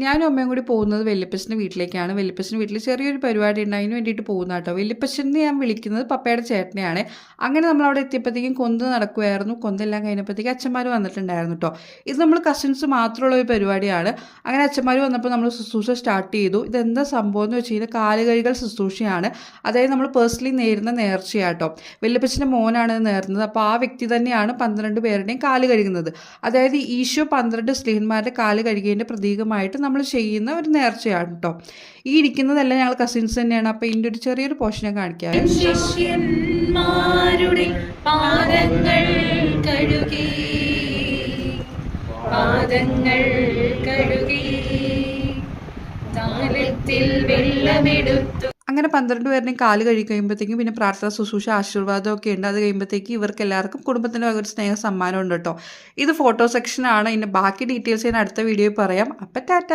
ഞാനും അമ്മയും കൂടി പോകുന്നത് വല്യപ്പച്ചൻ്റെ വീട്ടിലേക്കാണ്. വല്യപ്പച്ചൻ്റെ വീട്ടിൽ ചെറിയൊരു പരിപാടി ഉണ്ട്. അതിന് വേണ്ടിയിട്ട് പോകുന്ന കേട്ടോ. വല്യപ്പച്ചനെ ഞാൻ വിളിക്കുന്നത് പപ്പയുടെ ചേട്ടനെയാണ്. അങ്ങനെ നമ്മളവിടെ എത്തിയപ്പോഴത്തേക്കും കൊന്ത് നടക്കുമായിരുന്നു. കൊന്തെല്ലാം കഴിഞ്ഞപ്പോഴത്തേക്കും അച്ഛന്മാർ വന്നിട്ടുണ്ടായിരുന്നു കേട്ടോ. ഇത് നമ്മൾ കസിൻസ് മാത്രമുള്ള ഒരു പരിപാടിയാണ്. അങ്ങനെ അച്ഛന്മാർ വന്നപ്പോൾ നമ്മൾ ശുശ്രൂഷ സ്റ്റാർട്ട് ചെയ്തു. ഇതെന്താ സംഭവം എന്ന് വെച്ച് കഴിഞ്ഞാൽ കാലുകഴുകൽ ശുശ്രൂഷയാണ്. അതായത് നമ്മൾ പേഴ്സണലി നേരുന്ന നേർച്ചയാട്ടോ. വല്യപ്പച്ചൻ്റെ മോനാണ് നേർന്നത്. അപ്പോൾ ആ വ്യക്തി തന്നെയാണ് 12 പേരുടെയും കാല് കഴുകുന്നത്. അതായത് ഈശോ 12 സ്ലീഹന്മാരുടെ കാല് കഴുകിയതിൻ്റെ പ്രതീകമായിട്ട് നമ്മൾ ചെയ്യുന്ന ഒരു നേർച്ചയാണ് കേട്ടോ. ഈ ഇരിക്കുന്നതെല്ലാം ഞങ്ങൾ കസിൻസ് തന്നെയാണ്. അപ്പോൾ ഇതിൻ്റെ ഒരു ചെറിയൊരു പോർഷൻ ഞാൻ കാണിക്കാം. ശിഷ്യന്മാരുടെ പാദങ്ങൾ കഴുകി താലത്തിൽ വെള്ളമെടുത്തു. അങ്ങനെ 12 പേരുടെയും കാല് കഴുകി കഴിയുമ്പോഴത്തേക്കും പിന്നെ പ്രാർത്ഥന ശുശ്രൂഷ ആശീർവാദമൊക്കെ ഉണ്ട്. അത് കഴിയുമ്പോഴത്തേക്ക് ഇവർക്ക് എല്ലാവർക്കും കുടുംബത്തിൻ്റെ ഒരു സ്നേഹ സമ്മാനം ഉണ്ട് കേട്ടോ. ഇത് ഫോട്ടോ സെക്ഷനാണ്. ഇതിൻ്റെ ബാക്കി ഡീറ്റെയിൽസ് ഞാൻ അടുത്ത വീഡിയോയിൽ പറയാം. അപ്പം ടാറ്റ.